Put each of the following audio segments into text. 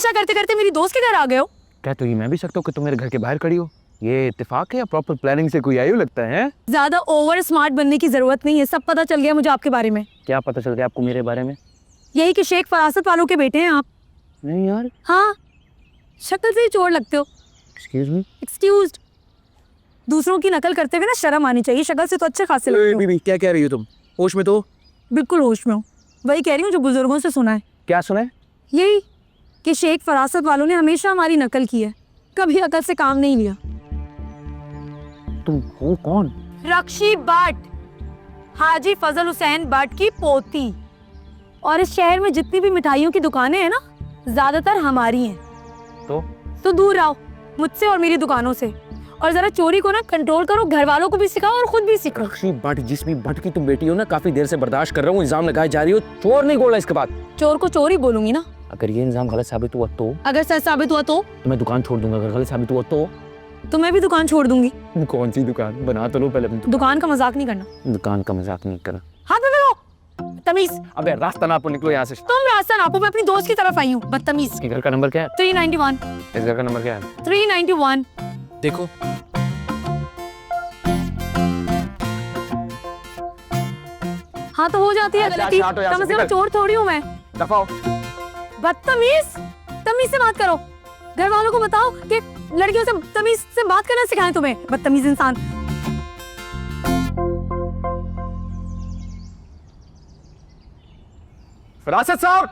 हमेशा करते करते मेरी दोस्त के घर आ गए हो। क्या तो ये मैं भी सकता हूँ कि तुम मेरे घर के बाहर खड़ी हो? ये इत्तेफाक है या प्रॉपर प्लानिंग से कोई आई हो लगता है? ज्यादा ओवर स्मार्ट बनने की जरूरत नहीं है, सब पता चल गया मुझे आपके बारे में। क्या पता चल गया आपको मेरे बारे में? यही कि शेख फरासत वालों के बेटे हैं आप। नहीं यार। हाँ, शक्ल से ही चोर लगते हो। Excuse me. एक्सक्यूज्ड। दूसरों की नकल करते हुए ना शर्म आनी चाहिए, शक्ल से तो अच्छे खासे लगते हो। बीबी क्या कह रही हो तुम? होश में तो? बिल्कुल होश में हूँ, वही कह रही हूँ जो बुजुर्गों से सुना है। क्या सुना है? यही कि शेख फरासत वालों ने हमेशा हमारी नकल की है, कभी अकल से काम नहीं लिया। तुम हो कौन? रक्षी भट्ट, हाजी फजल हुसैन भट्ट की पोती। और इस शहर में जितनी भी मिठाइयों की दुकानें हैं ना, ज्यादातर हमारी हैं। तो दूर आओ मुझसे और मेरी दुकानों से, और जरा चोरी को ना कंट्रोल करो, घर वालों को भी सिखाओ और खुद भी सीखो। रक्षी भट्ट, जिसमें भट्ट की तुम बेटी हो ना, काफी देर से बर्दाश्त कर रहा हूँ, इल्जाम लगाए जा रही हो, चोर नहीं बोला इसके बाद। चोर को चोर ही बोलूंगी ना। अगर ये इल्जाम गलत साबित हुआ तो? अगर सच साबित हुआ तो मैं दुकान छोड़ दूंगा। अगर गलत साबित हुआ तो मैं भी दुकान छोड़ दूंगी। कौन सी दुकान? बना तो लो पहले अपनी दुकान का मजाक नहीं करना। दुकान का मजाक नहीं करना। हाथ में लगाओ, तमीज। अबे रास्ता नापो, निकलो यहाँ से। तुम रास्ता नापो, मैं अपनी दोस्त की तरफ आई हूँ, बदतमीज। इसके घर का नंबर क्या है? 391। इस घर का नंबर क्या है? 391। देखो हाँ तो हो जाती है गलती, कम से कम चोर थोड़ी हूँ मैं। दफाओ। बदतमीज, तमीज से बात करो। घर वालों को बताओ कि लड़कियों से तमीज से बात करना सिखाएं तुम्हें, बदतमीज इंसान। फरासत साहब।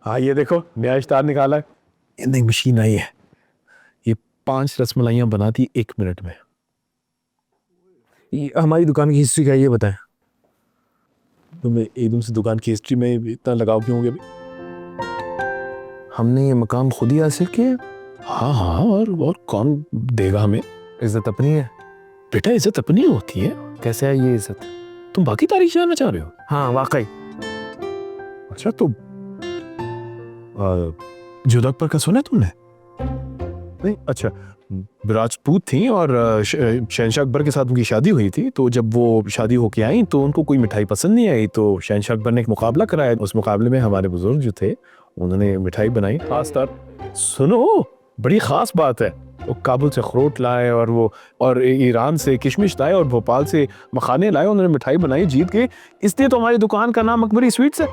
हाँ ये देखो नया इश्तार निकाला है, ये नई मशीन आई है, ये 5 रसमलाइयाँ बनाती 1 मिनट में। ये हमारी दुकान की हिस्ट्री क्या है ये बताएं। तुम्हें एकदम से दुकान की हिस्ट्री में इतना लगाव क्यों हो गया? हमने ये मकाम खुद ही हासिल किया। हाँ हाँ, और कौन देगा हमें? इज्जत अपनी है बेटा, इज्जत अपनी होती है। कैसे है ये इज्जत? तुम बाकी तारीख जानना चाह रहे हो? हाँ वाकई। अच्छा तो जोधा अकबर का सुना है तुमने? नहीं? अच्छा, राजपूत थी और शहनशाह अकबर के साथ उनकी शादी हुई थी। तो जब वो शादी होके आई तो उनको कोई मिठाई पसंद नहीं आई, तो शहनशाह अकबर ने एक मुकाबला कराया। उस मुकाबले में हमारे बुजुर्ग जो थे उन्होंने मिठाई बनाई खासतर। सुनो, बड़ी खास बात है, वो काबुल से अखरोट लाए और ईरान से किशमिश लाए और भोपाल से मखाने लाए। उन्होंने मिठाई बनाई जीत के, इसलिए तो हमारी दुकान का नाम अकबरी स्वीट्स है।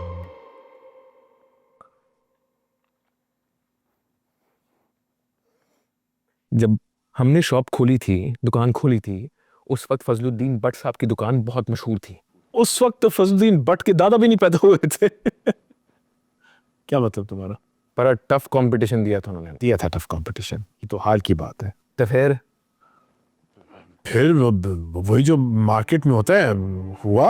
जब हमने शॉप खोली थी, दुकान खोली थी, उस वक्त फजलुद्दीन भट्ट साहब की दुकान बहुत मशहूर थी। उस वक्त तो फजलुद्दीन भट्ट के दादा भी नहीं पैदा हुए थे। क्या मतलब तुम्हारा? बड़ा टफ कंपटीशन दिया था उन्होंने। दिया था टफ कंपटीशन, ये तो हाल की बात है। तो फिर वही जो मार्केट में होता है हुआ।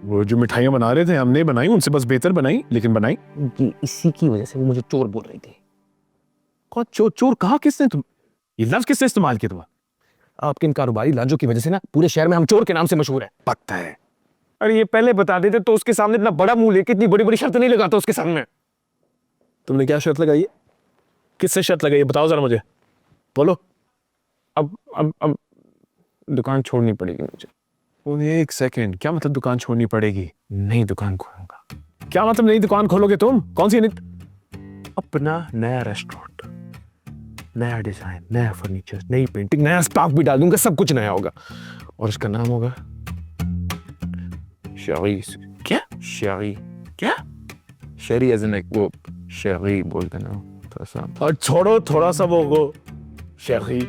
वो जो मिठाइयाँ बना रहे थे हमने बनाई, उनसे बस बेहतर बनाई, लेकिन बनाई। इसी की वजह से वो मुझे चोर बोल रही थी। कौन चोर? चोर कहा किसने? तुम ये लफ्ज किसने इस्तेमाल किया? तुम्हारा आपके इन कारोबारी लांजों की वजह से ना पूरे शहर में हम चोर के नाम से मशहूर है। पता है। अरे ये पहले बता देते तो उसके सामने इतना बड़ा मुंह लेके इतनी बड़ी बड़ी शर्त नहीं लगाता उसके सामने। तुमने क्या शर्त लगाई है? किससे शर्त लगाई है? बताओ जरा मुझे, बोलो। अब दुकान छोड़नी पड़ेगी मुझे। एक सेकंड, क्या मतलब दुकान छोड़नी पड़ेगी? नई दुकान खोलूंगा। क्या मतलब नई दुकान खोलोगे तुम? कौन सी? अपना नया रेस्टोरेंट, नया डिजाइन, नया फर्नीचर, नई पेंटिंग, नया स्टॉक भी डालूंगा, सब कुछ नया होगा। और उसका नाम होगा शरी। क्या? शरी। क्या? शरी एज इन वो शरी बोलते ना थोड़ा सा। और छोड़ो थोड़ा सा वो शेखी।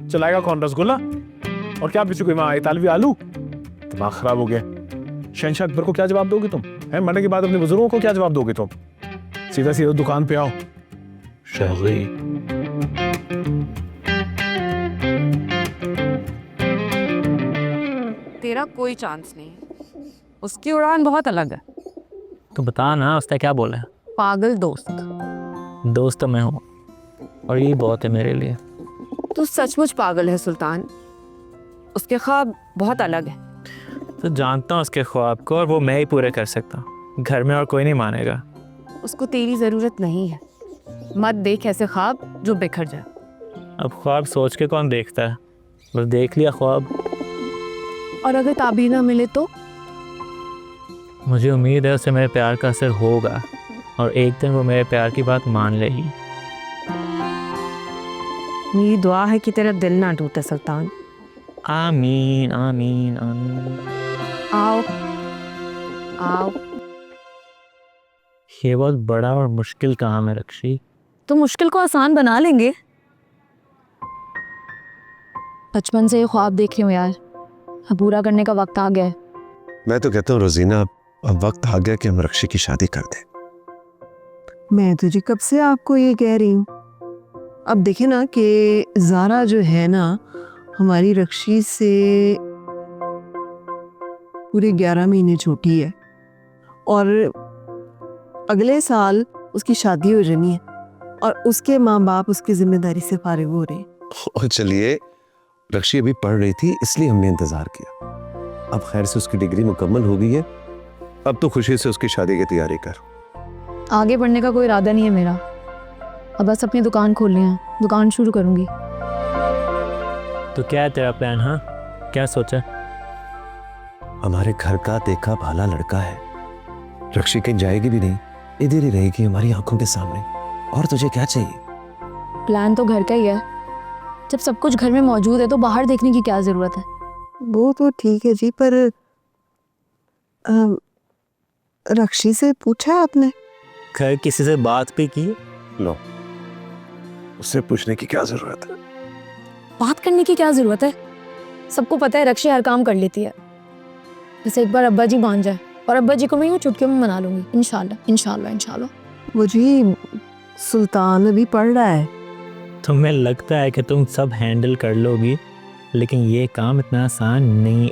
चलाएगा कौन? रसगुल्ला? और क्या पीछे कोई वहां इतालवी आलू? दिमाग खराब हो गया। शहनशाह अकबर को क्या जवाब दोगे तुम? है मरने के बाद अपने बुजुर्गों को क्या जवाब दोगे तुम? सीधा सीधा दुकान पे आओ। शेखी। तेरा कोई चांस नहीं, उसकी उड़ान बहुत अलग है। तो बता ना, उसने क्या बोला है? पागल दोस्त। दोस्त तो मैं हूँ और यही बहुत है मेरे लिए। तू सचमुच पागल है सुल्तान, उसके ख्वाब बहुत अलग है। तो जानता हूँ उसके ख्वाब को, और वो मैं ही पूरे कर सकता हूँ। घर में और कोई नहीं मानेगा। उसको तेरी ज़रूरत नहीं है। मत देख ऐसे ख्वाब जो बिखर जाए। अब ख्वाब सोच के कौन देखता है? बस देख लिया ख्वाब। और अगर ताबीर ना मिले तो? मुझे उम्मीद है उसे मेरे प्यार का असर होगा और एक दिन वो मेरे प्यार की बात मान लेगी। मेरी दुआ है कि तेरा दिल ना टूटे सुल्तान। आमीन आमीन आमीन। आओ आओ। ये बहुत बड़ा और मुश्किल काम है रक्षी। तो मुश्किल को आसान बना लेंगे। बचपन से ये ख्वाब देख रही हूँ यार, अब पूरा करने का वक्त आ गया है। मैं तो कहता हूँ रोजीना, अब वक्त आ गया कि हम रक्षी की शादी कर दें। मैं तुझे कब से आपको ये कह रही हूँ। अब देखे ना कि ज़ारा जो है ना हमारी रक्षी से पूरे 11 महीने छोटी है और अगले साल उसकी शादी हो जानी है और उसके माँ बाप उसकी जिम्मेदारी से फारिग हो रहे हैं। और चलिए, रक्षी अभी पढ़ रही थी इसलिए हमने इंतजार किया। अब खैर से उसकी डिग्री मुकम्मल हो गई है, अब तो खुशी से उसकी शादी की तैयारी कर। आगे बढ़ने का कोई इरादा नहीं है मेरा, अब बस अपनी दुकान खोलनी है, दुकान शुरू करूंगी। तो क्या है तेरा प्लान? हाँ, क्या सोचा? हमारे घर का देखा भाला लड़का है, रक्षी कहीं जाएगी भी नहीं, इधर ही रहेगी हमारी आंखों के सामने। और तुझे क्या चाहिए? प्लान तो घर का ही है, जब सब कुछ घर में मौजूद है तो बाहर देखने की क्या जरूरत है। वो तो ठीक है जी, पर रक्षी से पूछा आपने? घर किसी से बात भी की? लो, उससे पूछने की क्या जरूरत है? बात करने की क्या जरूरत है, सबको पता है रक्षी हर काम कर लेती है। बस एक बार अब्बा जी मान जाए, और अब्बा जी को मैं यूँ चुटकियों में मना लूंगी, इंशाल्लाह इंशाल्लाह इंशाल्लाह। वो जी सुल्तान अभी पढ़ रहा है। तुम्हें लगता है कि तुम सब हैंडल कर लोगी, लेकिन ये काम इतना आसान नहीं